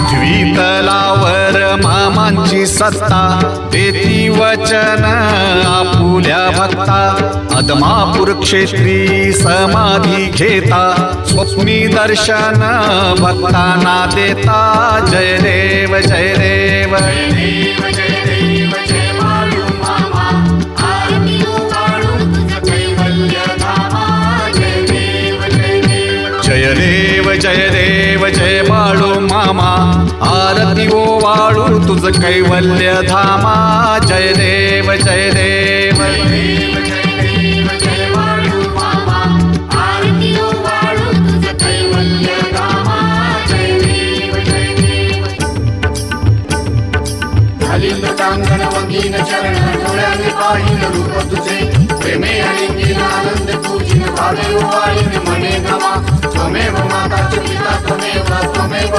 पृथ्वीतलावर मामांची सत्ता देती वचन आपुल्या भक्ता अदमापूर क्षेत्री समाधी घेता स्वप्नी दर्शन भक्तांना देता जय देव जय देव जय देव जय देव जय बाळू मामा आरती ओ वाळू तुझ कैवल्य धामा जय देव जय देव चांगण वंगीन चरण डोळ्याने पाहिन रूप तुझे प्रेमे आणि आनंद तुझी भावे वाळीन मने गमा त्वमेव माता च पिता त्वमेव